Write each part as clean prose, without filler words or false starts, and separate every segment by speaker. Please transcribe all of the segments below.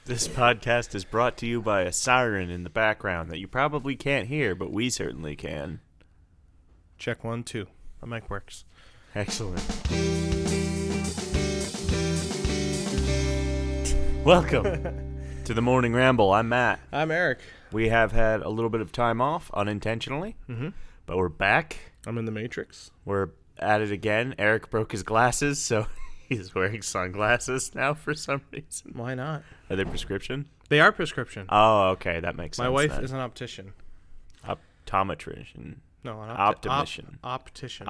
Speaker 1: This podcast is brought to you by a siren in the background that you probably can't hear, but we certainly can.
Speaker 2: Check 1, 2. My mic works.
Speaker 1: Excellent. Welcome to the Morning Ramble. I'm Matt.
Speaker 2: I'm Eric.
Speaker 1: We have had a little bit of time off unintentionally, but we're back.
Speaker 2: I'm in the Matrix.
Speaker 1: We're at it again. Eric broke his glasses, so he's wearing sunglasses now for some reason.
Speaker 2: Why not?
Speaker 1: Are they prescription?
Speaker 2: They are prescription.
Speaker 1: Oh, okay. That makes sense.
Speaker 2: My wife
Speaker 1: then.
Speaker 2: is an optician.
Speaker 1: Optometrician.
Speaker 2: No, an
Speaker 1: Optician.
Speaker 2: Optician.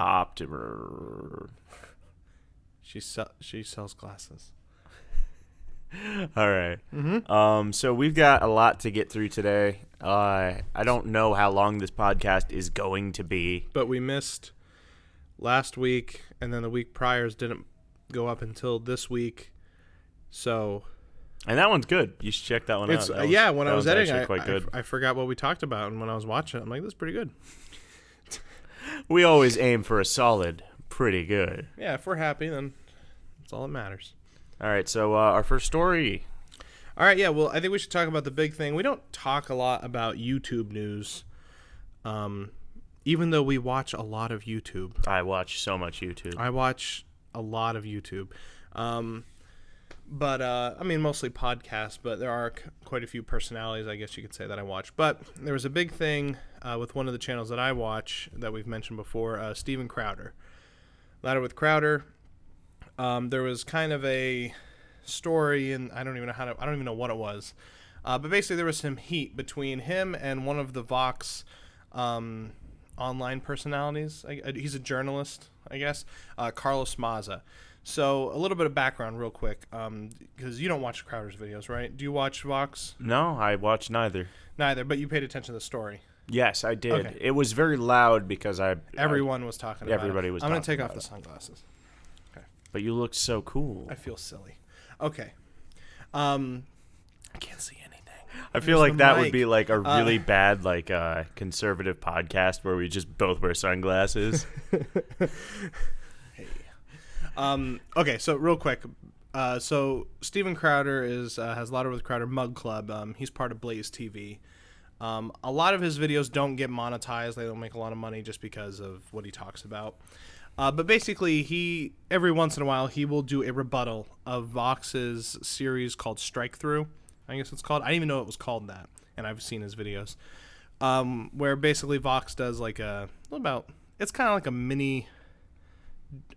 Speaker 2: She sells glasses.
Speaker 1: All right. So we've got a lot to get through today. I don't know how long this podcast is going to be.
Speaker 2: But we missed last week, and then the week priors didn't go up until this week. So...
Speaker 1: And that one's good. You should check that one out.
Speaker 2: When I was editing,
Speaker 1: quite good.
Speaker 2: I forgot what we talked about, and when I was watching it, I'm like, this is pretty good.
Speaker 1: We always aim for a solid, pretty good.
Speaker 2: Yeah, if we're happy, then that's all that matters.
Speaker 1: All right, so our first story.
Speaker 2: All right, yeah, well, I think we should talk about the big thing. We don't talk a lot about YouTube news, even though we watch a lot of YouTube.
Speaker 1: I watch so much YouTube.
Speaker 2: I watch a lot of YouTube. But I mean, mostly podcasts, but there are quite a few personalities, I guess you could say, that I watch. But there was a big thing with one of the channels that I watch that we've mentioned before, Steven Crowder. Ladder with Crowder. There was kind of a story, and I don't even know what it was. But basically, there was some heat between him and one of the Vox online personalities. He's a journalist, I guess, Carlos Maza. So a little bit of background real quick, because you don't watch Crowder's videos, right? Do you watch Vox?
Speaker 1: No, I watch neither.
Speaker 2: Neither, but you paid attention to the story.
Speaker 1: Yes, I did.
Speaker 2: Okay.
Speaker 1: It was very loud because
Speaker 2: everyone was talking about it.
Speaker 1: Everybody was talking about it.
Speaker 2: I'm going to take off the sunglasses. Okay.
Speaker 1: But you look so cool.
Speaker 2: I feel silly. Okay. I can't see anything.
Speaker 1: I feel like that would be like a really bad conservative podcast where we just both wear sunglasses.
Speaker 2: Okay, so real quick. So Steven Crowder has Louder with Crowder Mug Club. He's part of Blaze TV. A lot of his videos don't get monetized. They don't make a lot of money just because of what he talks about. But basically, every once in a while, he will do a rebuttal of Vox's series called Strike Through. I guess it's called. I didn't even know it was called that, and I've seen his videos. Where basically Vox does it's kind of like a mini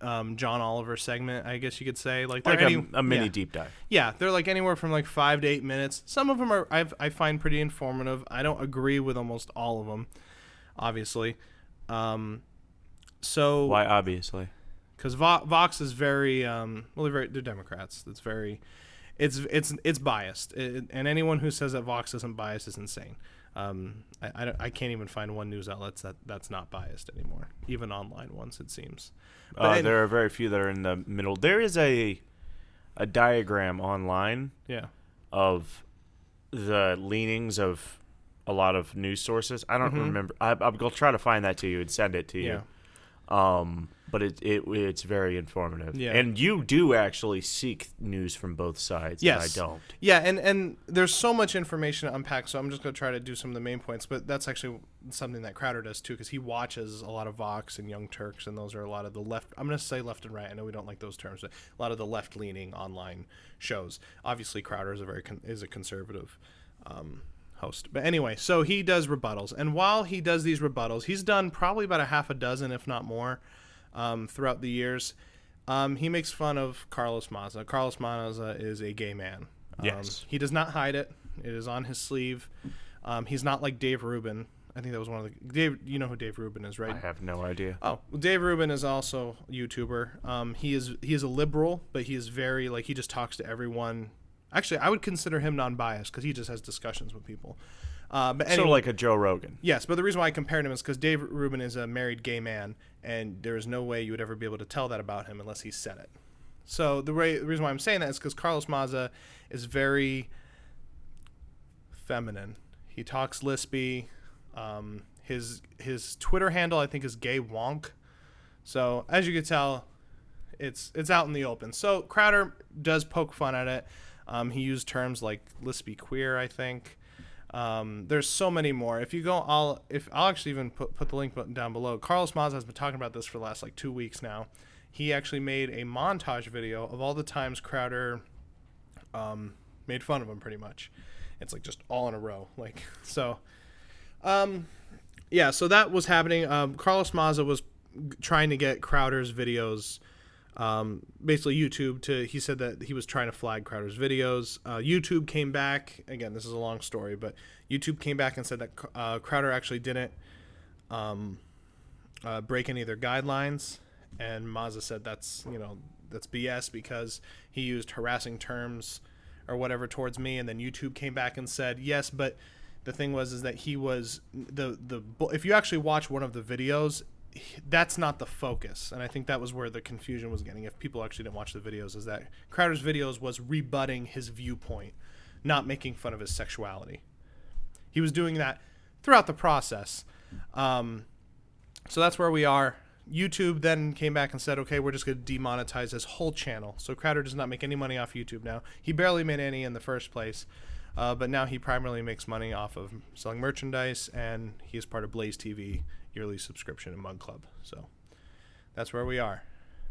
Speaker 2: John Oliver segment, I guess you could say, like
Speaker 1: a mini deep dive.
Speaker 2: Yeah, they're like anywhere from like 5 to 8 minutes. Some of them I find pretty informative. I don't agree with almost all of them, obviously. So
Speaker 1: why obviously?
Speaker 2: Because Vox is very they're Democrats. It's biased, and anyone who says that Vox isn't biased is insane. I can't even find one news outlet that's not biased anymore, even online ones, it seems.
Speaker 1: There are very few that are in the middle. There is a diagram online of the leanings of a lot of news sources. I don't remember. I'll try to find that to you and send it to you. But it's very informative. Yeah. And you do actually seek news from both sides.
Speaker 2: Yes.
Speaker 1: And I don't.
Speaker 2: Yeah, and there's so much information to unpack, so I'm just going to try to do some of the main points. But that's actually something that Crowder does, too, because he watches a lot of Vox and Young Turks, and those are a lot of the left. I'm going to say left and right. I know we don't like those terms, but a lot of the left-leaning online shows. Obviously, Crowder is a conservative host. But anyway, so he does rebuttals. And while he does these rebuttals, he's done probably about a half a dozen, if not more, throughout the years. He makes fun of Carlos Maza. Carlos Maza is a gay man.
Speaker 1: Yes.
Speaker 2: He does not hide it. It is on his sleeve. He's not like Dave Rubin. I think that was one of the... Dave, you know who Dave Rubin is, right?
Speaker 1: I have no idea.
Speaker 2: Oh, well, Dave Rubin is also a YouTuber. He is a liberal, but he is very, he just talks to everyone. Actually, I would consider him non-biased because he just has discussions with people. But anyway,
Speaker 1: sort of like a Joe Rogan.
Speaker 2: Yes, but the reason why I compared him is because Dave Rubin is a married gay man, and there is no way you would ever be able to tell that about him unless he said it. So the reason why I'm saying that is because Carlos Maza is very feminine. He talks lispy. His Twitter handle, I think, is Gay Wonk. So as you can tell, it's out in the open. So Crowder does poke fun at it. He used terms like "let's be queer," I think. There's so many more. If you go, I'll actually even put the link button down below. Carlos Maza has been talking about this for the last like 2 weeks now. He actually made a montage video of all the times Crowder made fun of him, pretty much. It's like just all in a row, like so. Yeah, so that was happening. Carlos Maza was trying to get Crowder's videos, basically YouTube he said that he was trying to flag Crowder's videos. YouTube came back, again, this is a long story, but YouTube came back and said that Crowder actually didn't break any of their guidelines, and Maza said that's BS because he used harassing terms or whatever towards me, and then YouTube came back and said, yes, but the thing is that he was if you actually watch one of the videos, that's not the focus. And I think that was where the confusion was getting, if people actually didn't watch the videos, is that Crowder's videos was rebutting his viewpoint, not making fun of his sexuality. He was doing that throughout the process. So that's where we are. YouTube then came back and said, okay, we're just going to demonetize his whole channel. So Crowder does not make any money off YouTube now. He barely made any in the first place. But now he primarily makes money off of selling merchandise, and he is part of Blaze TV yearly subscription and Mug Club. So that's where we are.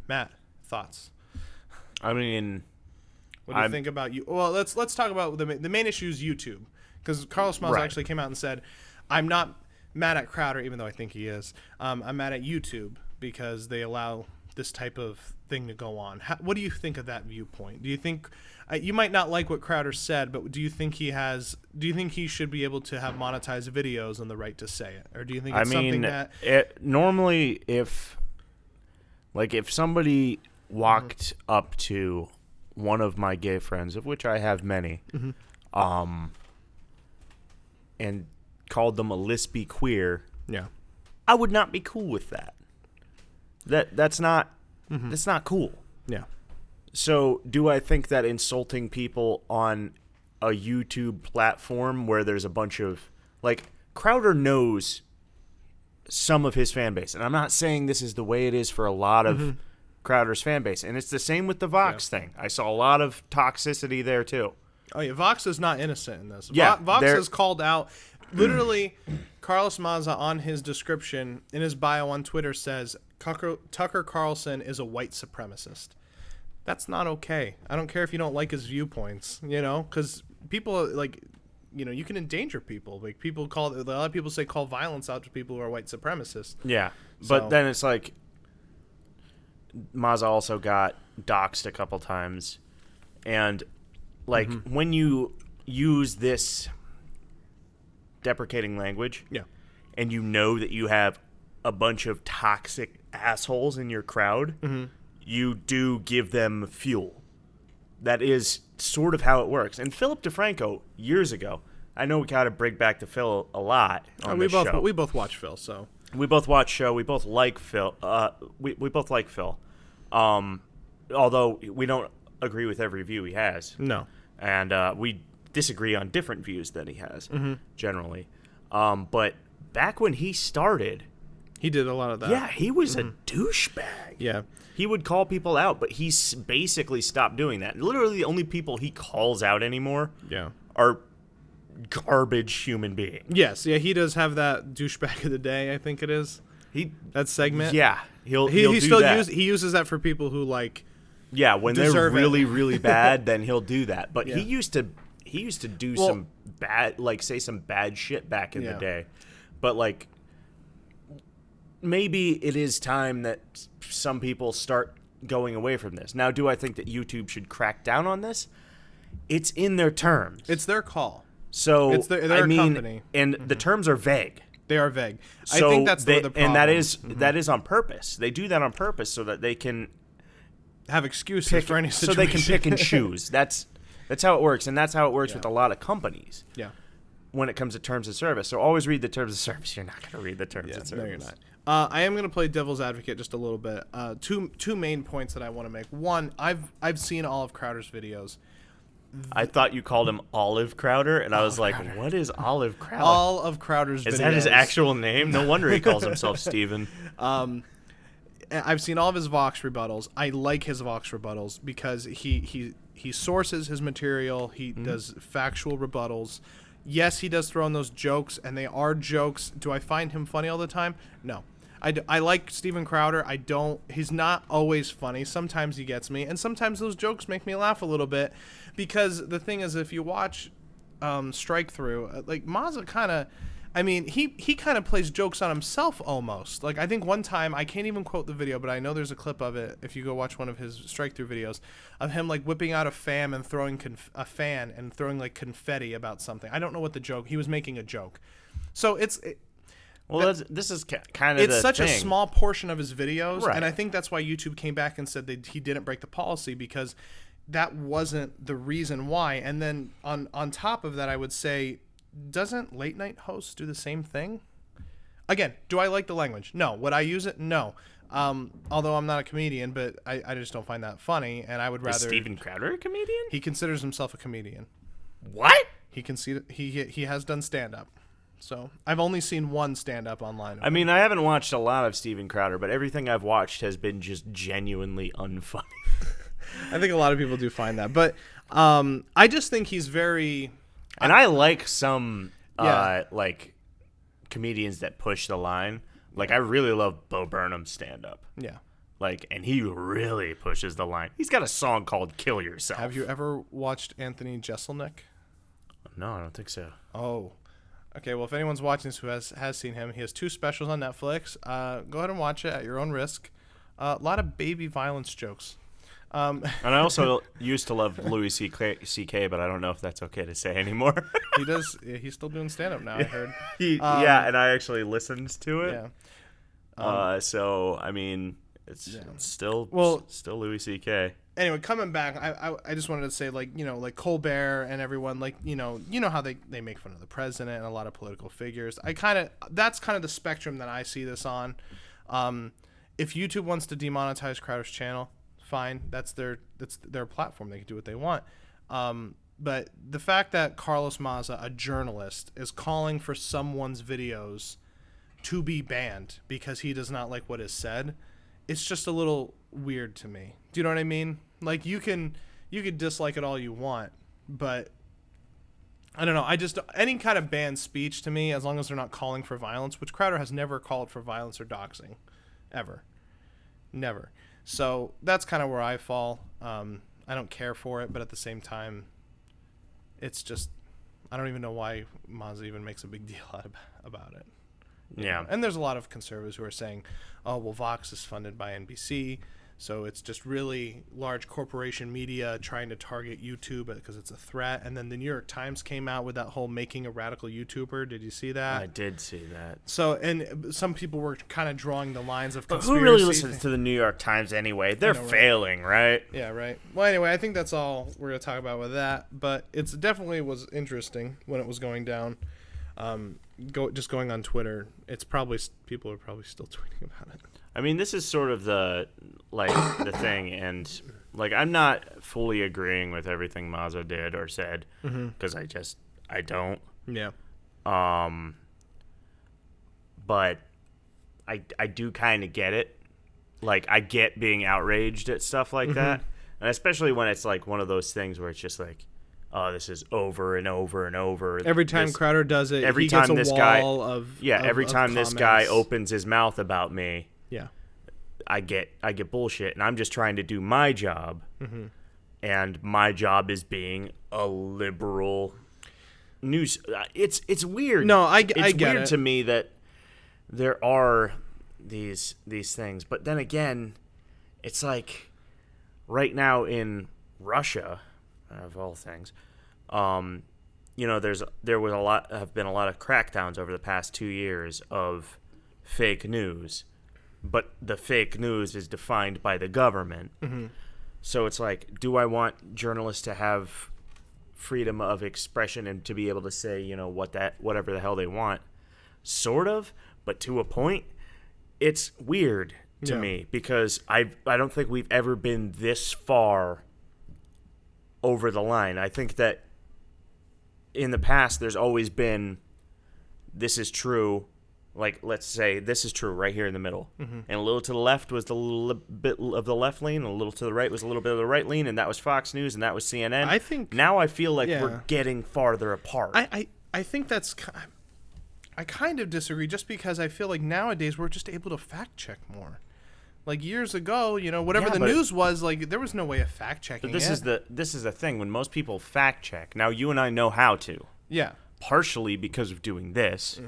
Speaker 2: Matt, thoughts?
Speaker 1: I mean,
Speaker 2: what do you think about you? Well, let's talk about the main issue is YouTube, because Carlos Maza actually came out and said, I'm not mad at Crowder, even though I think he is. I'm mad at YouTube because they allow this type of thing to go on. What do you think of that viewpoint? Do you think you might not like what Crowder said, but do you think he should be able to have monetized videos and the right to say it, or do you think it's something that
Speaker 1: normally if somebody walked up to one of my gay friends, of which I have many, and called them a lispy queer, I would not be cool with that. That's not cool.
Speaker 2: Yeah.
Speaker 1: So do I think that insulting people on a YouTube platform where there's a bunch of, like, Crowder knows some of his fan base, and I'm not saying this is the way it is for a lot of Crowder's fan base, and it's the same with the Vox thing. I saw a lot of toxicity there too. Oh yeah,
Speaker 2: Vox is not innocent in this.
Speaker 1: Yeah,
Speaker 2: Vox has called out. Literally, Carlos Maza on his description in his bio on Twitter says Tucker Carlson is a white supremacist. That's not okay. I don't care if you don't like his viewpoints, because people you can endanger people. Like a lot of people say call violence out to people who are white supremacists.
Speaker 1: Yeah, but then it's like Maza also got doxxed a couple times, and when you use this deprecating language, and you know that you have a bunch of toxic assholes in your crowd, you do give them fuel. That is sort of how it works. And Philip DeFranco, years ago, I know we gotta bring back to Phil a lot on this show.
Speaker 2: We both watch Phil, so
Speaker 1: we both watch show. We both like Phil. We both like Phil. Although we don't agree with every view he has.
Speaker 2: No.
Speaker 1: And we disagree on different views that he has, generally. But back when he started,
Speaker 2: he did a lot of that.
Speaker 1: Yeah, he was a douchebag.
Speaker 2: Yeah.
Speaker 1: He would call people out, but he's basically stopped doing that. Literally, the only people he calls out anymore are garbage human beings.
Speaker 2: Yes, yeah, he does have that douchebag of the day, I think it is. That segment.
Speaker 1: Yeah, he'll
Speaker 2: he
Speaker 1: do
Speaker 2: still
Speaker 1: that.
Speaker 2: He uses that for people who
Speaker 1: Yeah, when they're really really bad, then he'll do that. But he used to do some bad, say some bad shit back in the day. But maybe it is time that some people start going away from this. Now, do I think that YouTube should crack down on this? It's in their terms.
Speaker 2: It's their call.
Speaker 1: So
Speaker 2: they're a company,
Speaker 1: and the terms are vague.
Speaker 2: They are vague.
Speaker 1: So
Speaker 2: I think that's the problem.
Speaker 1: And that is on purpose. They do that on purpose so that they can
Speaker 2: have excuses for any situation.
Speaker 1: So they can pick and choose. That's how it works, and that's how it works with a lot of companies.
Speaker 2: Yeah.
Speaker 1: When it comes to terms of service. So always read the terms of service. You're not going to read the terms of service.
Speaker 2: No, you're not. I am going to play devil's advocate just a little bit. Two main points that I want to make. One, I've seen all of Crowder's videos.
Speaker 1: I thought you called him Olive Crowder, and I was like, Crowder. What is Olive Crowder?
Speaker 2: All of Crowder's videos.
Speaker 1: Is that his actual name? No wonder he calls himself Steven.
Speaker 2: I've seen all of his Vox rebuttals. I like his Vox rebuttals because he he sources his material. He does factual rebuttals. Yes, he does throw in those jokes, and they are jokes. Do I find him funny all the time? No. I like Steven Crowder. He's not always funny. Sometimes he gets me, and sometimes those jokes make me laugh a little bit, because the thing is, if you watch Strike Through, like Maza kind of, I mean, he kind of plays jokes on himself almost. Like, I think one time, I can't even quote the video, but I know there's a clip of it if you go watch one of his Strike Through videos, of him like whipping out a fan and throwing like confetti about something. I don't know what the joke. He was making a joke. So this is kind of
Speaker 1: it's such
Speaker 2: a small portion of his videos,
Speaker 1: right.
Speaker 2: And I think that's why YouTube came back and said he didn't break the policy, because that wasn't the reason why. And then on top of that, I would say, doesn't late night hosts do the same thing? Again, do I like the language? No. Would I use it? No. Although I'm not a comedian, but I just don't find that funny, and I would rather. Is
Speaker 1: Steven Crowder a comedian?
Speaker 2: He considers himself a comedian.
Speaker 1: What?
Speaker 2: He has done stand up. So I've only seen one stand up online.
Speaker 1: I mean, I haven't watched a lot of Steven Crowder, but everything I've watched has been just genuinely unfunny.
Speaker 2: I think a lot of people do find that, but I just think he's very.
Speaker 1: And I like some like comedians that push the line. Like, I really love Bo Burnham's stand-up.
Speaker 2: Yeah.
Speaker 1: Like, and he really pushes the line. He's got a song called "Kill Yourself."
Speaker 2: Have you ever watched Anthony Jeselnik?
Speaker 1: No, I don't think so.
Speaker 2: Oh. Okay, well, if anyone's watching this who has seen him, he has 2 specials on Netflix. Go ahead and watch it at your own risk. A lot of baby violence jokes.
Speaker 1: And I also used to love Louis C.K., but I don't know if that's okay to say anymore.
Speaker 2: He does. He's still doing stand-up now, I heard.
Speaker 1: And I actually listened to it.
Speaker 2: Yeah.
Speaker 1: So, I mean, it's still Louis C.K.
Speaker 2: Anyway, coming back, I just wanted to say, like, like Colbert and everyone, like, how they make fun of the president and a lot of political figures. That's kind of the spectrum that I see this on. If YouTube wants to demonetize Crowder's channel, fine. That's their platform. They can do what they want. But the fact that Carlos Maza, a journalist, is calling for someone's videos to be banned because he does not like what is said, it's just a little weird to me. Do you know what I mean? Like, you can dislike it all you want, but I don't know. Any kind of banned speech to me, as long as they're not calling for violence, which Crowder has never called for violence or doxing, ever, never. So that's kind of where I fall. I don't care for it, but at the same time, it's just, I don't even know why Maza even makes a big deal about it.
Speaker 1: Yeah.
Speaker 2: And there's a lot of conservatives who are saying, oh, well, Vox is funded by NBC, so it's just really large corporation media trying to target YouTube because it's a threat. And then the New York Times came out with that whole making a radical YouTuber. Did you see that?
Speaker 1: I did see that.
Speaker 2: So, and some people were kind of drawing the lines of conspiracy.
Speaker 1: But who really listens to the New York Times anyway? They're failing, right?
Speaker 2: Yeah, right. Well, anyway, I think that's all we're going to talk about with that. But it definitely was interesting when it was going down. Just going on Twitter, people are probably still tweeting about it.
Speaker 1: I mean, this is sort of the thing, and like, I'm not fully agreeing with everything Maza did or said, because I don't.
Speaker 2: Yeah.
Speaker 1: But I do kind of get it. Like, I get being outraged at stuff like that, and especially when it's like one of those things where it's just like, oh, this is over and over and over.
Speaker 2: Every time Crowder does it,
Speaker 1: every
Speaker 2: he
Speaker 1: time
Speaker 2: gets a
Speaker 1: this
Speaker 2: wall
Speaker 1: guy,
Speaker 2: of
Speaker 1: every
Speaker 2: of
Speaker 1: time
Speaker 2: comments.
Speaker 1: this guy opens his mouth about me,
Speaker 2: yeah,
Speaker 1: I get bullshit, and I'm just trying to do my job, and my job is being a liberal news. It's weird.
Speaker 2: No, I
Speaker 1: get
Speaker 2: it.
Speaker 1: Weird to me that there are these things, but then again, it's like right now in Russia, of all things, have been a lot of crackdowns over the past 2 years of fake news, but the fake news is defined by the government. So it's like, do I want journalists to have freedom of expression and to be able to say, whatever the hell they want? Sort of, but to a point. It's weird to me because I don't think we've ever been this far over the line. I think that in the past there's always been, this is true, like, let's say this is true right here in the middle, and a little to the left was the little bit of the left lean, and a little to the right was a little bit of the right lean, and that was Fox News, and that was CNN.
Speaker 2: I think
Speaker 1: now I feel like we're getting farther apart.
Speaker 2: I think that's. I kind of disagree, just because I feel like nowadays we're just able to fact check more. Like years ago, whatever the news was, like there was no way of fact checking.
Speaker 1: But this is the thing when most people fact check. Now you and I know how to.
Speaker 2: Yeah.
Speaker 1: Partially because of doing this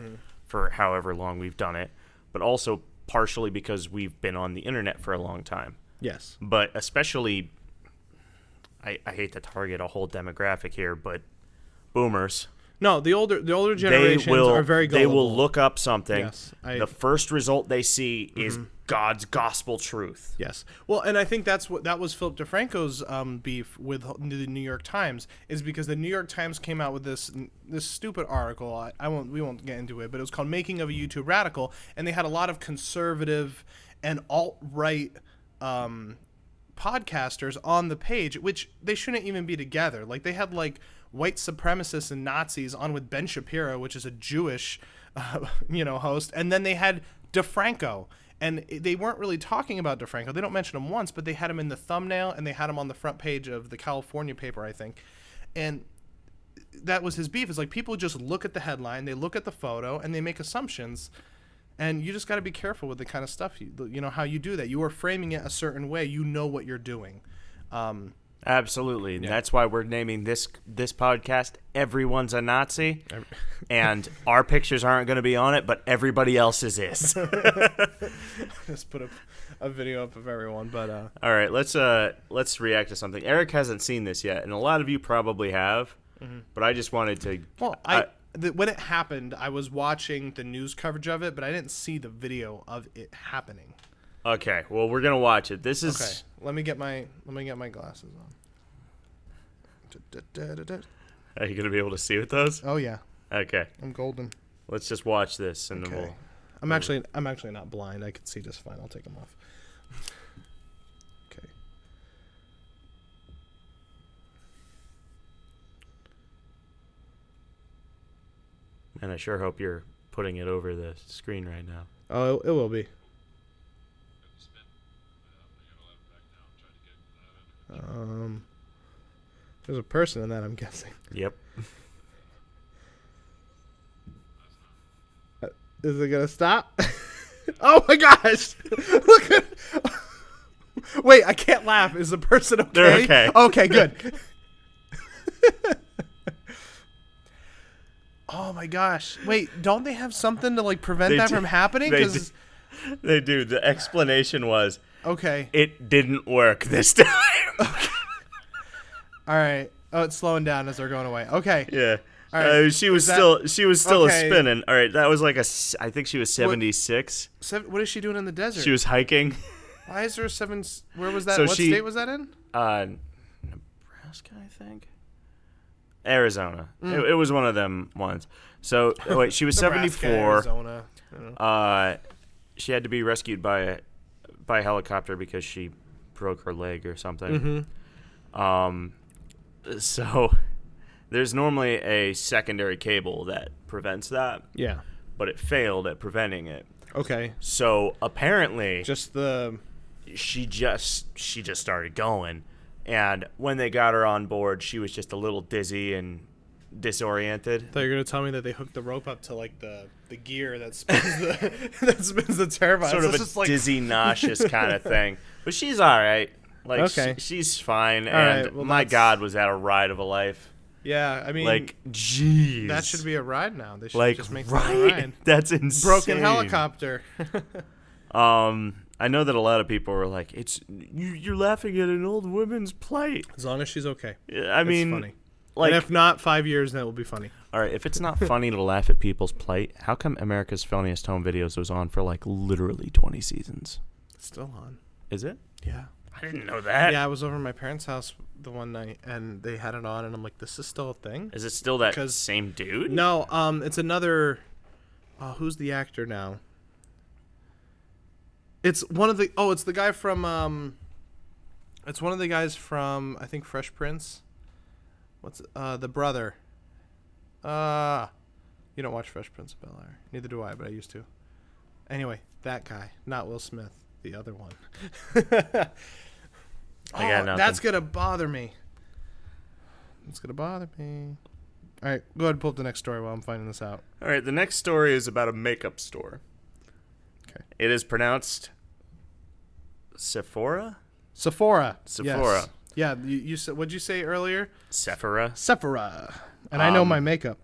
Speaker 1: for however long we've done it, but also partially because we've been on the internet for a long time.
Speaker 2: Yes.
Speaker 1: But especially, I hate to target a whole demographic here, but boomers.
Speaker 2: No, the older generations are very gullible.
Speaker 1: They will look up something.
Speaker 2: Yes,
Speaker 1: the first result they see is God's gospel truth.
Speaker 2: Yes. Well, and I think that was Philip DeFranco's beef with the New York Times, is because the New York Times came out with this stupid article. We won't get into it, but it was called "Making of a YouTube Radical," and they had a lot of conservative and alt-right podcasters on the page, which they shouldn't even be together. Like they had white supremacists and Nazis on with Ben Shapiro, which is a Jewish, host, and then they had DeFranco, and they weren't really talking about DeFranco. They don't mention him once, but they had him in the thumbnail, and they had him on the front page of the California paper, I think, and that was his beef. Is like people just look at the headline, they look at the photo, and they make assumptions, and you just got to be careful with the kind of stuff how you do that. You are framing it a certain way. You know what you're doing.
Speaker 1: Absolutely. And that's why we're naming this podcast Everyone's a Nazi. And our pictures aren't going to be on it, but everybody else's is.
Speaker 2: Just put a video up of everyone, but
Speaker 1: all right, let's react to something. Eric hasn't seen this yet, and a lot of you probably have. But I just wanted to
Speaker 2: when it happened, I was watching the news coverage of it, but I didn't see the video of it happening.
Speaker 1: Okay, well, we're going to watch it. This is
Speaker 2: okay. Let me get my glasses on.
Speaker 1: Are you going to be able to see with those?
Speaker 2: Oh yeah.
Speaker 1: Okay.
Speaker 2: I'm golden.
Speaker 1: Let's just watch this and then we'll
Speaker 2: I'm actually not blind. I can see just fine. I'll take them off. Okay.
Speaker 1: And I sure hope you're putting it over the screen right now.
Speaker 2: Oh, it will be. There's a person in that, I'm guessing.
Speaker 1: Yep.
Speaker 2: Is it gonna stop? Oh my gosh! Look at. Wait, I can't laugh. Is the person okay?
Speaker 1: They're okay.
Speaker 2: Okay, good. Oh my gosh! Wait, don't they have something to prevent that from happening?
Speaker 1: They do. The explanation was.
Speaker 2: Okay.
Speaker 1: It didn't work this time.
Speaker 2: Okay. All right. Oh, it's slowing down as they're going away. Okay.
Speaker 1: Yeah.
Speaker 2: All right.
Speaker 1: She was still a spinning. All right. That was I think she was 76.
Speaker 2: What is she doing in the desert?
Speaker 1: She was hiking.
Speaker 2: Why is there a 7? Where was that?
Speaker 1: So
Speaker 2: what state was that in?
Speaker 1: Nebraska, I think. Arizona. It was one of them ones. So wait, she was
Speaker 2: Nebraska,
Speaker 1: 74.
Speaker 2: Arizona.
Speaker 1: She had to be rescued by helicopter because she broke her leg or something. So there's normally a secondary cable that prevents that.
Speaker 2: Yeah.
Speaker 1: But it failed at preventing it.
Speaker 2: Okay.
Speaker 1: So apparently she just started going, and when they got her on board, she was just a little dizzy and disoriented.
Speaker 2: I thought you were gonna tell me that they hooked the rope up to the gear that spins the turbine.
Speaker 1: Sort of a dizzy, nauseous kind of thing. But she's all right.
Speaker 2: Okay.
Speaker 1: She's fine.
Speaker 2: All
Speaker 1: and
Speaker 2: right, well,
Speaker 1: my God, was that a ride of a life?
Speaker 2: Yeah, I mean,
Speaker 1: jeez,
Speaker 2: that should be a ride now. They should just make that a ride.
Speaker 1: That's insane.
Speaker 2: Broken helicopter.
Speaker 1: I know that a lot of people were like, you're laughing at an old woman's plight.
Speaker 2: As long as she's okay.
Speaker 1: I mean,
Speaker 2: funny. And if not, 5 years, then it will be funny.
Speaker 1: All right, if it's not funny to laugh at people's plight, how come America's Funniest Home Videos was on for literally 20 seasons?
Speaker 2: It's still on.
Speaker 1: Is it?
Speaker 2: Yeah.
Speaker 1: I didn't know that.
Speaker 2: Yeah, I was over at my parents' house the one night, and they had it on, and I'm like, this is still a thing?
Speaker 1: Is it still that same dude?
Speaker 2: No, it's another... who's the actor now? It's one of the... Oh, it's the guy from... It's one of the guys from, I think, Fresh Prince. What's the brother? You don't watch Fresh Prince of Bel-Air. Neither do I, but I used to. Anyway, that guy, not Will Smith, the other one. That's gonna bother me. It's gonna bother me. All right, go ahead and pull up the next story while I'm finding this out.
Speaker 1: All right, the next story is about a makeup store.
Speaker 2: Okay.
Speaker 1: It is pronounced Sephora.
Speaker 2: Yes. Yeah, you said. What'd you say earlier?
Speaker 1: Sephora.
Speaker 2: And I know my makeup.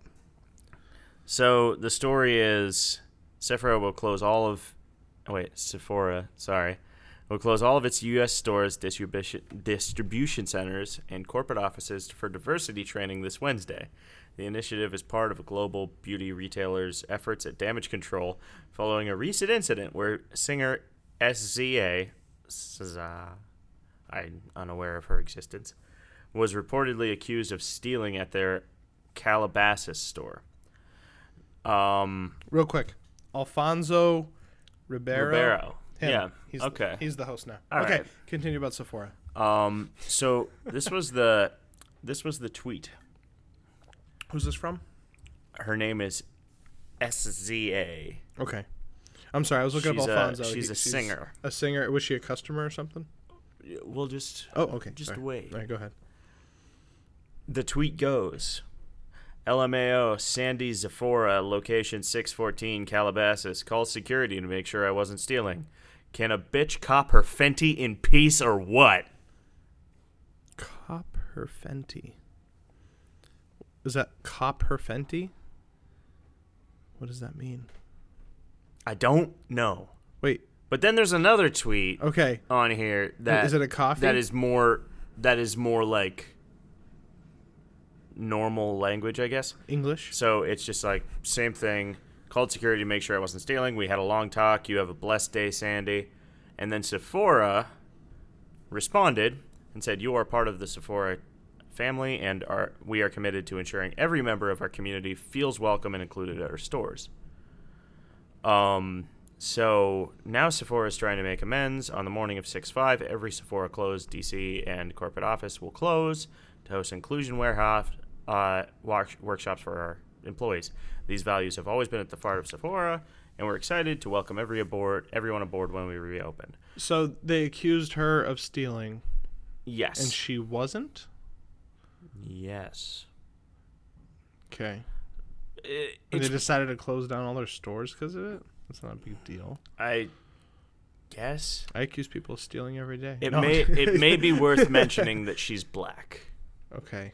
Speaker 1: So the story is Sephora will close all of. Oh wait, Sephora. Sorry. Will close all of its U.S. stores, distribution centers, and corporate offices for diversity training this Wednesday. The initiative is part of a global beauty retailer's efforts at damage control following a recent incident where singer SZA, I'm unaware of her existence, was reportedly accused of stealing at their Calabasas store.
Speaker 2: Real quick, Alfonso Ribeiro. Him.
Speaker 1: Yeah.
Speaker 2: He's the host now.
Speaker 1: All right.
Speaker 2: Continue about Sephora.
Speaker 1: So this was the tweet.
Speaker 2: Who's this from?
Speaker 1: Her name is SZA.
Speaker 2: Okay. I'm sorry, I was looking up Alfonso.
Speaker 1: She's a singer.
Speaker 2: A singer. Was she a customer or something?
Speaker 1: We'll just.
Speaker 2: Oh, okay.
Speaker 1: Just wait.
Speaker 2: All right, go ahead.
Speaker 1: The tweet goes. LMAO, Sandy Sephora, location 614, Calabasas. Called security to make sure I wasn't stealing. Can a bitch cop her Fenty in peace or what?
Speaker 2: Cop her Fenty. Is that cop her Fenty? What does that mean?
Speaker 1: I don't know.
Speaker 2: Wait.
Speaker 1: But then there's another tweet on here that
Speaker 2: is it a coffee?
Speaker 1: That is more like normal language, I guess.
Speaker 2: English.
Speaker 1: So it's just like same thing. Called security to make sure I wasn't stealing. We had a long talk. You have a blessed day, Sandy. And then Sephora responded and said, "You are part of the Sephora family, and we are committed to ensuring every member of our community feels welcome and included at our stores." So now Sephora is trying to make amends. On the morning of 6/5, every Sephora Closed DC and corporate office will close to host inclusion workshops for our employees. These values have always been at the heart of Sephora, and we're excited to welcome everyone aboard when we reopen.
Speaker 2: So they accused her of stealing.
Speaker 1: Yes.
Speaker 2: And she wasn't?
Speaker 1: Yes.
Speaker 2: Okay. They decided to close down all their stores because of it? That's not a big deal.
Speaker 1: I guess.
Speaker 2: I accuse people of stealing every day.
Speaker 1: It may be worth mentioning that she's black.
Speaker 2: Okay.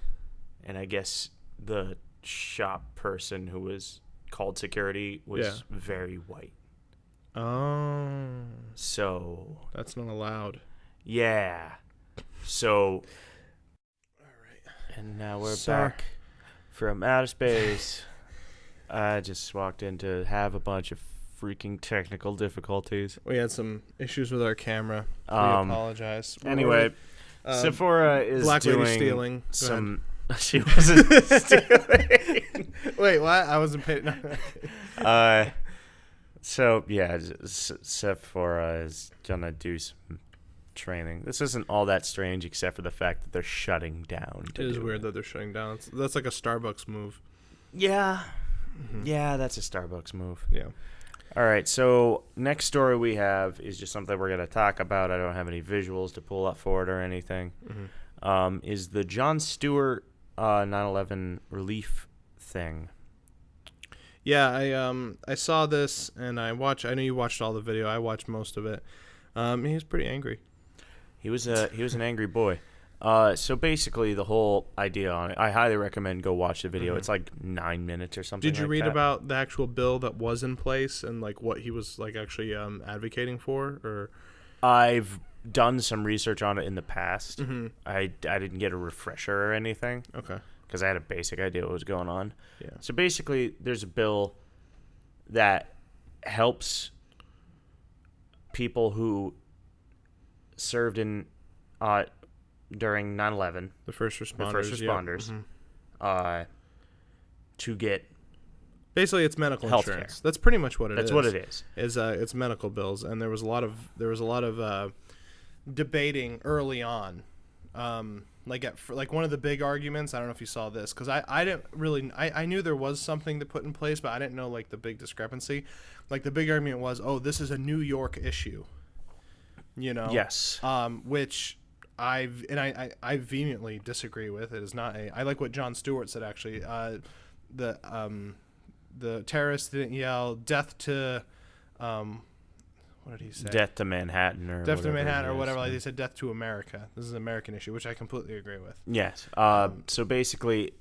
Speaker 1: And I guess the shop person who was called security was very white.
Speaker 2: Oh.
Speaker 1: So.
Speaker 2: That's not allowed.
Speaker 1: Yeah. So.
Speaker 2: All right.
Speaker 1: And now we're back from outer space. I just walked in to have a bunch of freaking technical difficulties.
Speaker 2: We had some issues with our camera. We apologize.
Speaker 1: Anyway, Sephora is
Speaker 2: black
Speaker 1: doing
Speaker 2: lady stealing.
Speaker 1: some. She wasn't stealing.
Speaker 2: Wait, what? I wasn't paying.
Speaker 1: So yeah, Sephora is gonna do some training. This isn't all that strange, except for the fact that they're shutting down.
Speaker 2: It is weird that they're shutting down. That's like a Starbucks move.
Speaker 1: Yeah. Mm-hmm. Yeah, that's a Starbucks move.
Speaker 2: Yeah.
Speaker 1: All right, so next story we have is just something we're going to talk about. I don't have any visuals to pull up for it or anything. Mm-hmm. Is the Jon Stewart 9/11 relief thing.
Speaker 2: Yeah, I saw this, and I know you watched all the video. I watched most of it. He was pretty angry.
Speaker 1: He was an angry boy. So basically, the whole idea on it, I highly recommend go watch the video. Mm-hmm. It's like 9 minutes or something.
Speaker 2: Did you read about the actual bill that was in place and like what he was like actually advocating for? Or
Speaker 1: I've done some research on it in the past.
Speaker 2: Mm-hmm.
Speaker 1: I didn't get a refresher or anything.
Speaker 2: Okay.
Speaker 1: Because I had a basic idea what was going on.
Speaker 2: Yeah.
Speaker 1: So basically, there's a bill that helps people who served in during 9/11,
Speaker 2: the first responders,
Speaker 1: yeah. To get
Speaker 2: basically it's medical
Speaker 1: healthcare.
Speaker 2: Insurance. That's pretty much what it is.
Speaker 1: That's what it is.
Speaker 2: It's medical bills, and there was a lot of debating early on. like one of the big arguments. I don't know if you saw this because I didn't really. I knew there was something to put in place, but I didn't know like the big discrepancy. Like the big argument was, oh, this is a New York issue.
Speaker 1: Yes.
Speaker 2: Which I vehemently disagree with. It is not a. I like what Jon Stewart said actually. The terrorists didn't yell death to. What did he say?
Speaker 1: Death to Manhattan or
Speaker 2: Death to Manhattan or whatever. Like they said, death to America. This is an American issue, which I completely agree with.
Speaker 1: Yes. So basically,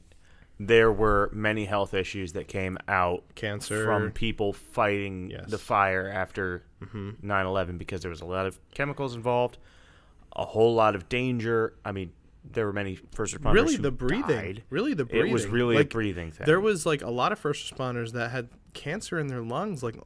Speaker 1: there were many health issues that came out
Speaker 2: Cancer.
Speaker 1: From people fighting the fire after 9/11 because there was a lot of chemicals involved, a whole lot of danger. I mean, there were many first responders
Speaker 2: Really,
Speaker 1: who
Speaker 2: the breathing.
Speaker 1: died.
Speaker 2: Really, the breathing.
Speaker 1: It was really a breathing thing.
Speaker 2: There was like a lot of first responders that had cancer in their lungs, like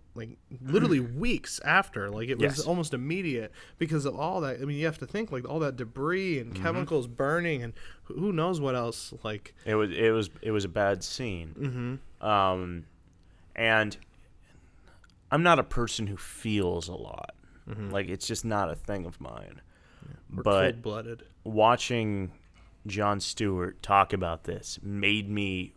Speaker 2: literally weeks after. Like it was almost immediate because of all that. I mean, you have to think like all that debris and chemicals burning and who knows what else. Like
Speaker 1: it was a bad scene. And I'm not a person who feels a lot. Like it's just not a thing of mine.
Speaker 2: We're
Speaker 1: but
Speaker 2: cold-blooded. Watching
Speaker 1: Jon Stewart talk about this made me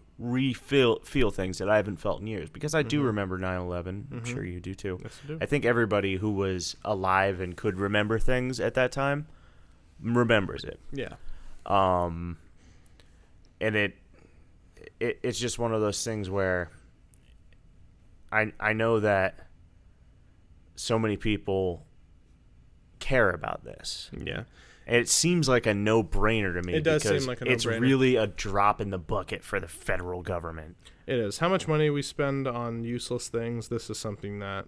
Speaker 1: feel things that I haven't felt in years because I do remember 9/11. I'm sure you do too.
Speaker 2: Yes, I do.
Speaker 1: I think everybody who was alive and could remember things at that time remembers it.
Speaker 2: Yeah.
Speaker 1: And it's just one of those things where I know that so many people care about this.
Speaker 2: Yeah.
Speaker 1: It seems like a no-brainer to me.
Speaker 2: It does
Speaker 1: because
Speaker 2: seem like a no-brainer.
Speaker 1: It's really a drop in the bucket for the federal government.
Speaker 2: It is. How much money we spend on useless things, this is something that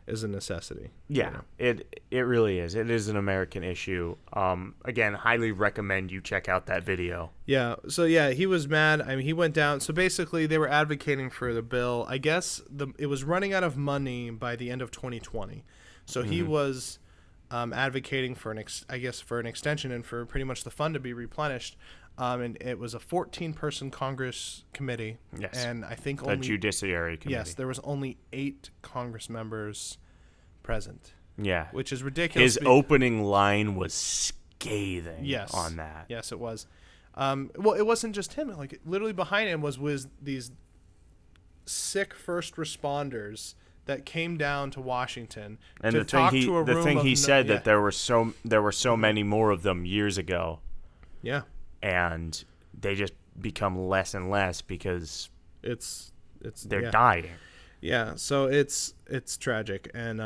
Speaker 2: is a necessity.
Speaker 1: Yeah, it really is. It is an American issue. Again, highly recommend you check out that video.
Speaker 2: Yeah, so yeah, he was mad. I mean, he went down. So basically, they were advocating for the bill. I guess it was running out of money by the end of 2020. So he was advocating for an extension and for pretty much the fund to be replenished. And it was a 14-person Congress committee.
Speaker 1: Yes.
Speaker 2: And I think
Speaker 1: a judiciary committee.
Speaker 2: Yes, there was only 8 Congress members present.
Speaker 1: Yeah.
Speaker 2: Which is ridiculous.
Speaker 1: His opening line was scathing on that.
Speaker 2: Yes, it was. Well, it wasn't just him. Like literally behind him was these sick first responders that came down to Washington
Speaker 1: and
Speaker 2: to talk to a room.
Speaker 1: The thing he said that there were so many more of them years ago.
Speaker 2: Yeah.
Speaker 1: And they just become less and less because they're dying.
Speaker 2: Yeah, so it's tragic and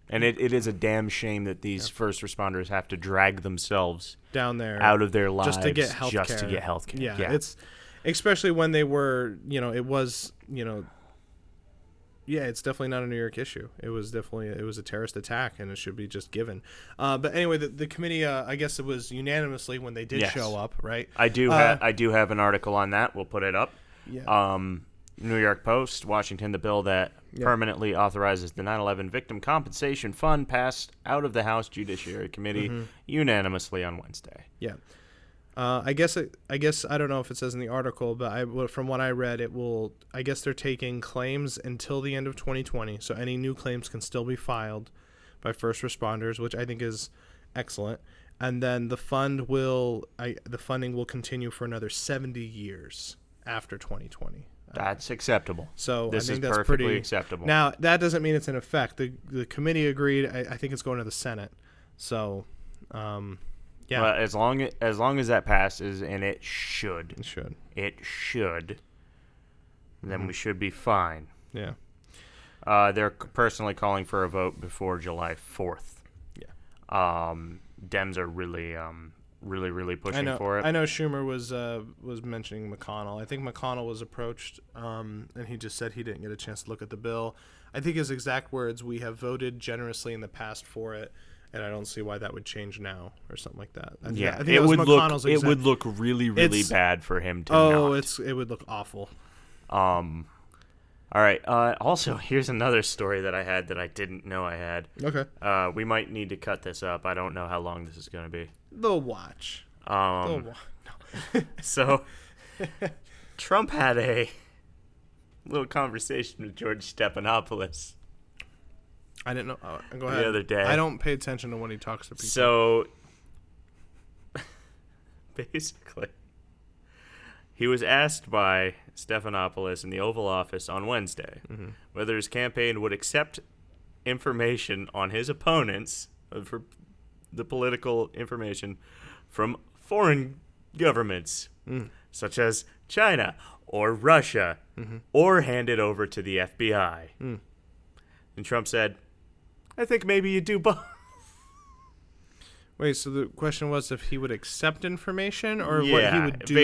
Speaker 1: it is a damn shame that these first responders have to drag themselves
Speaker 2: down there
Speaker 1: out of their lives
Speaker 2: just to get health care. Yeah, it's especially when they were, it's definitely not a New York issue. It was a terrorist attack, and it should be just given. But anyway, the committee, I guess it was unanimously when they did show up, right?
Speaker 1: I do have an article on that. We'll put it up.
Speaker 2: Yeah.
Speaker 1: New York Post, Washington, the bill that permanently authorizes the 9/11 Victim Compensation Fund passed out of the House Judiciary Committee unanimously on Wednesday.
Speaker 2: Yeah. I guess I don't know if it says in the article, but from what I read, I guess they're taking claims until the end of 2020, so any new claims can still be filed by first responders, which I think is excellent. And then the funding will continue for another 70 years after 2020.
Speaker 1: That's acceptable.
Speaker 2: So
Speaker 1: this
Speaker 2: I think
Speaker 1: is
Speaker 2: that's
Speaker 1: perfectly
Speaker 2: pretty
Speaker 1: acceptable.
Speaker 2: Now that doesn't mean it's in effect. The committee agreed. I think it's going to the Senate. So. Yeah.
Speaker 1: Well, as long as that passes, and it should, then we should be fine.
Speaker 2: Yeah.
Speaker 1: They're personally calling for a vote before July 4th.
Speaker 2: Yeah.
Speaker 1: Dems are really pushing for it.
Speaker 2: I know Schumer was mentioning McConnell. I think McConnell was approached, and he just said he didn't get a chance to look at the bill. I think his exact words: "We have voted generously in the past for it. And I don't see why that would change now, or something like that. I think
Speaker 1: it would look really bad for him to.
Speaker 2: It would look awful.
Speaker 1: All right. Also, here's another story that I had that I didn't know I had.
Speaker 2: Okay.
Speaker 1: We might need to cut this up. I don't know how long this is going to be.
Speaker 2: They'll watch.
Speaker 1: So, Trump had a little conversation with George Stephanopoulos.
Speaker 2: I didn't know. Go ahead.
Speaker 1: The other day.
Speaker 2: I don't pay attention to when he talks to people.
Speaker 1: So, basically, he was asked by Stephanopoulos in the Oval Office on Wednesday whether his campaign would accept information on his opponents, for the political information, from foreign governments, such as China or Russia, or hand it over to the FBI. And Trump said, I think maybe you do both.
Speaker 2: Wait, so the question was if he would accept information or what he would do?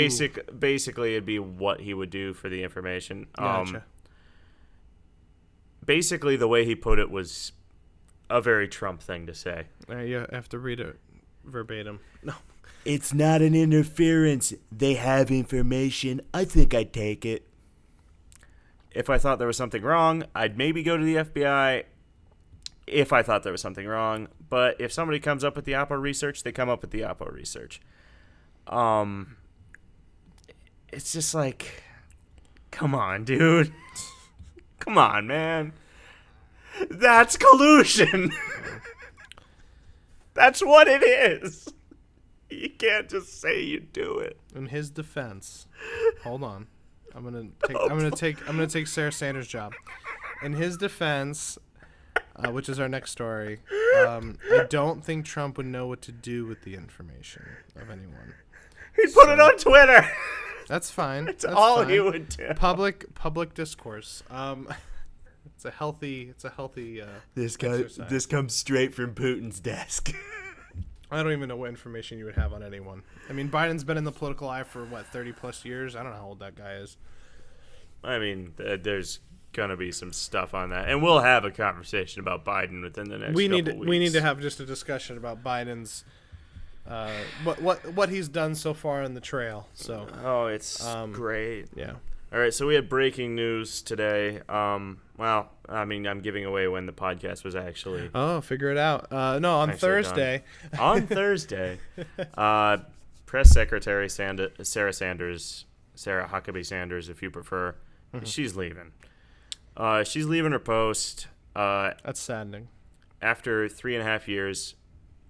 Speaker 1: Basically, it'd be what he would do for the information.
Speaker 2: Gotcha.
Speaker 1: Basically, the way he put it was a very Trump thing to say.
Speaker 2: You have to read it verbatim. No.
Speaker 1: It's not an interference. They have information. I think I'd take it. If I thought there was something wrong, I'd maybe go to the FBI. If I thought there was something wrong. But if somebody comes up with the Oppo research, they come up with the Oppo research. It's just like, come on, dude. Come on, man. That's collusion. That's what it is. You can't just say you do it.
Speaker 2: In his defense, hold on. I'm gonna take Sarah Sanders' job. In his defense, which is our next story, I don't think Trump would know what to do with the information of anyone.
Speaker 1: He'd put it on Twitter.
Speaker 2: That's fine.
Speaker 1: That's all fine. He would do.
Speaker 2: Public discourse. It's a healthy.
Speaker 1: This comes straight from Putin's desk.
Speaker 2: I don't even know what information you would have on anyone. I mean, Biden's been in the political eye for 30 plus years. I don't know how old that guy is.
Speaker 1: I mean, there's gonna be some stuff on that, and we'll have a conversation about Biden within the next.
Speaker 2: We
Speaker 1: need
Speaker 2: to have just a discussion about Biden's what he's done so far in the trail. So
Speaker 1: it's great.
Speaker 2: Yeah.
Speaker 1: All right, so we had breaking news today. Well, I mean, I'm giving away when the podcast was actually.
Speaker 2: Oh, figure it out. No, on Thursday.
Speaker 1: On Thursday, Press Secretary Sarah Huckabee Sanders, if you prefer, she's leaving. She's leaving her post.
Speaker 2: That's saddening.
Speaker 1: After 3.5 years,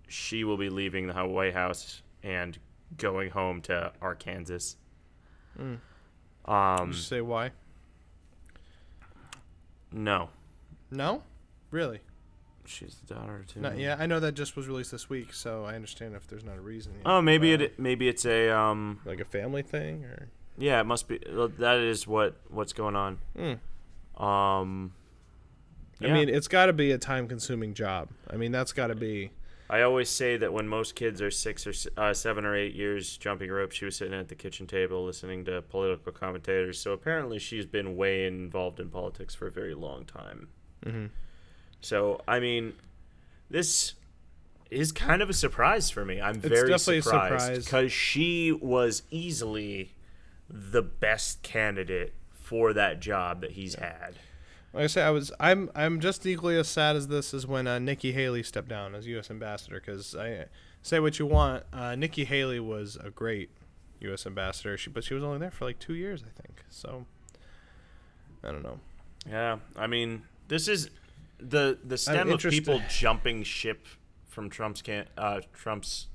Speaker 1: she will be leaving the White House and going home to Arkansas.
Speaker 2: Did you say why?
Speaker 1: No.
Speaker 2: No? Really?
Speaker 1: She's the daughter too.
Speaker 2: Yeah, I know that just was released this week, so I understand if there's not a reason yet.
Speaker 1: Oh, maybe it's a
Speaker 2: like a family thing, or
Speaker 1: yeah, it must be. That is what's going on.
Speaker 2: I mean, it's got to be a time-consuming job. I mean, that's got to be.
Speaker 1: I always say that when most kids are 6 or 7 or 8 years jumping rope, she was sitting at the kitchen table listening to political commentators. So apparently she's been way involved in politics for a very long time. So, I mean, this is kind of a surprise for me. I'm very surprised because she was easily the best candidate for that job that he's had.
Speaker 2: Like I said, I'm just equally as sad as this as when Nikki Haley stepped down as U.S. ambassador. Because I say what you want, Nikki Haley was a great U.S. ambassador, but she was only there for like 2 years, I think. So I don't know.
Speaker 1: Yeah, I mean, this is the stem of people jumping ship from Trump's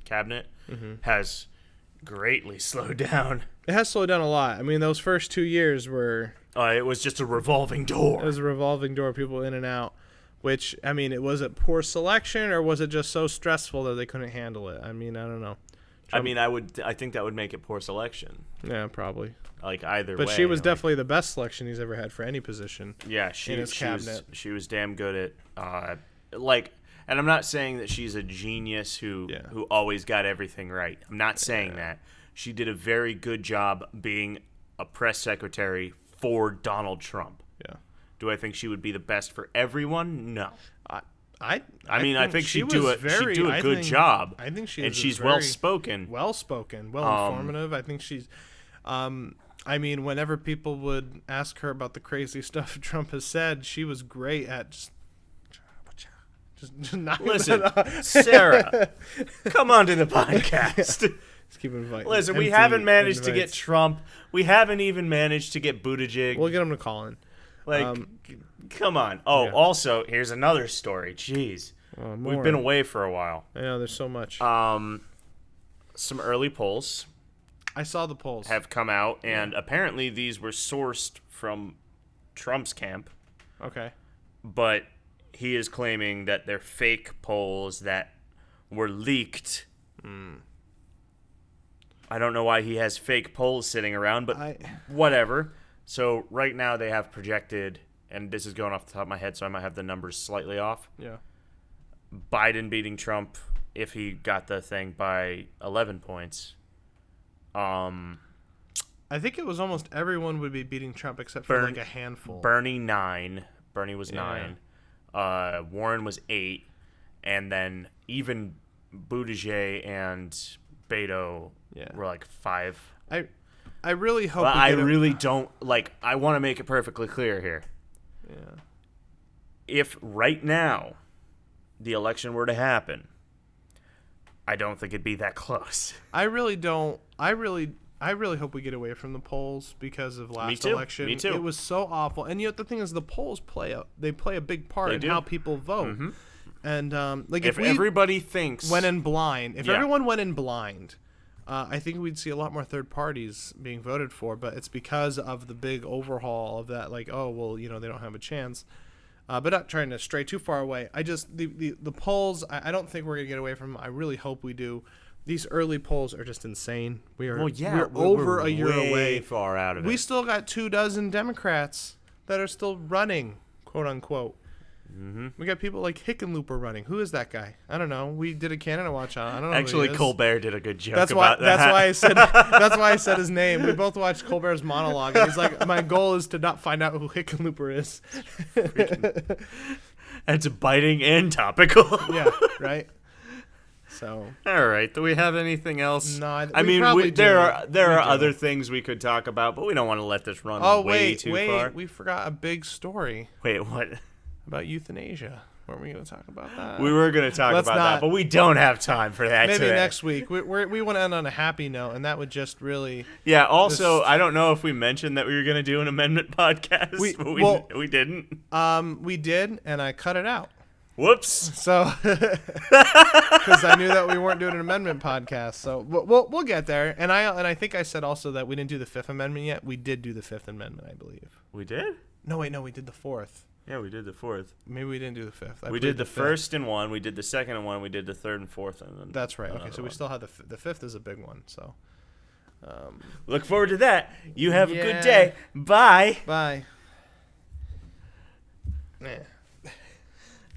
Speaker 1: cabinet has greatly slowed down.
Speaker 2: It has slowed down a lot. I mean, those first 2 years were.
Speaker 1: It was just a revolving door.
Speaker 2: It was a revolving door, people in and out. Which, I mean, was it poor selection or was it just so stressful that they couldn't handle it? I mean, I don't know.
Speaker 1: Trump, I think that would make it poor selection.
Speaker 2: Yeah, probably.
Speaker 1: Like either way.
Speaker 2: But she was definitely the best selection he's ever had for any position.
Speaker 1: Yeah, in his cabinet. She was damn good at and I'm not saying that she's a genius who always got everything right. I'm not saying that. She did a very good job being a press secretary for Donald Trump.
Speaker 2: Yeah.
Speaker 1: Do I think she would be the best for everyone? No.
Speaker 2: I
Speaker 1: think she'd do a good job.
Speaker 2: I think
Speaker 1: she's well spoken,
Speaker 2: well informative. I think she's. I mean, whenever people would ask her about the crazy stuff Trump has said, she was great at just knocking
Speaker 1: Listen, Sarah, come on to the podcast.
Speaker 2: Keep inviting.
Speaker 1: Listen, we haven't managed to get Trump. We haven't even managed to get Buttigieg.
Speaker 2: We'll get him to call in.
Speaker 1: Come on. Oh, also, here's another story. Jeez. We've been away for a while.
Speaker 2: I know, there's so much.
Speaker 1: Some early polls
Speaker 2: I saw the polls
Speaker 1: have come out, and apparently these were sourced from Trump's camp.
Speaker 2: Okay.
Speaker 1: But he is claiming that they're fake polls that were leaked. I don't know why he has fake polls sitting around, but whatever. So right now they have projected, and this is going off the top of my head, so I might have the numbers slightly off.
Speaker 2: Yeah.
Speaker 1: Biden beating Trump if he got the thing by 11 points.
Speaker 2: I think it was almost everyone would be beating Trump except for like a handful.
Speaker 1: Bernie 9. Bernie was 9. Warren was 8. And then even Buttigieg and Beto were like 5.
Speaker 2: I really hope.
Speaker 1: But I really don't like. I want to make it perfectly clear here.
Speaker 2: Yeah.
Speaker 1: If right now the election were to happen, I don't think it'd be that close.
Speaker 2: I really don't. I really hope we get away from the polls because of last election.
Speaker 1: Me too.
Speaker 2: It was so awful. And the thing is, the polls play a big part in how people vote. Mm-hmm. And like if
Speaker 1: everybody thinks
Speaker 2: went in blind, everyone went in blind, I think we'd see a lot more third parties being voted for. But it's because of the big overhaul of that. Like, oh well, they don't have a chance. But not trying to stray too far away. I just the polls. I don't think we're gonna get away from them. I really hope we do. These early polls are just insane. We're over a year away.
Speaker 1: Far out of it.
Speaker 2: We still got 24 Democrats that are still running, quote unquote. Mm-hmm. We got people like Hickenlooper running. Who is that guy? I don't know. We did a Canada watch on. I don't know.
Speaker 1: Actually,
Speaker 2: who he is.
Speaker 1: Colbert did a good joke
Speaker 2: about that.
Speaker 1: That's
Speaker 2: why I said. That's why I said his name. We both watched Colbert's monologue, and he's like, "My goal is to not find out who Hickenlooper is."
Speaker 1: That's biting and topical.
Speaker 2: Yeah. Right. So.
Speaker 1: All right. Do we have anything else?
Speaker 2: No.
Speaker 1: I mean, there are other things we could talk about, but we don't want to let this run way too far.
Speaker 2: We forgot a big story.
Speaker 1: Wait, what?
Speaker 2: About euthanasia. Weren't we going to talk about that?
Speaker 1: We were going to talk about that, but we don't have time for that
Speaker 2: Maybe
Speaker 1: today.
Speaker 2: next week. We want to end on a happy note, and that would just really...
Speaker 1: Yeah, also, I don't know if we mentioned that we were going to do an amendment podcast. We didn't.
Speaker 2: We did, and I cut it out.
Speaker 1: Whoops.
Speaker 2: So, because I knew that we weren't doing an amendment podcast. So we'll get there. And I think I said also that we didn't do the Fifth Amendment yet. We did do the Fifth Amendment, I believe.
Speaker 1: We did?
Speaker 2: No, wait, no, we did the Fourth.
Speaker 1: Yeah, we did the Fourth.
Speaker 2: Maybe we didn't do the Fifth.
Speaker 1: We did the first and one. We did the second and one. We did the third and fourth. And then
Speaker 2: that's right. Okay, so we still have the Fifth is a big one. So
Speaker 1: look forward to that. You have a good day. Bye.
Speaker 2: Bye.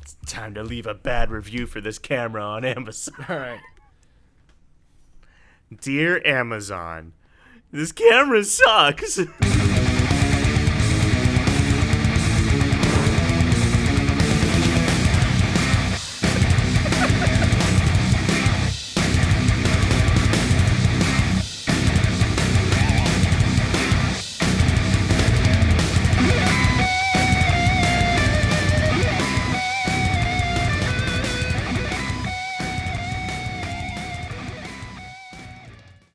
Speaker 1: It's time to leave a bad review for this camera on Amazon.
Speaker 2: All right.
Speaker 1: Dear Amazon, this camera sucks.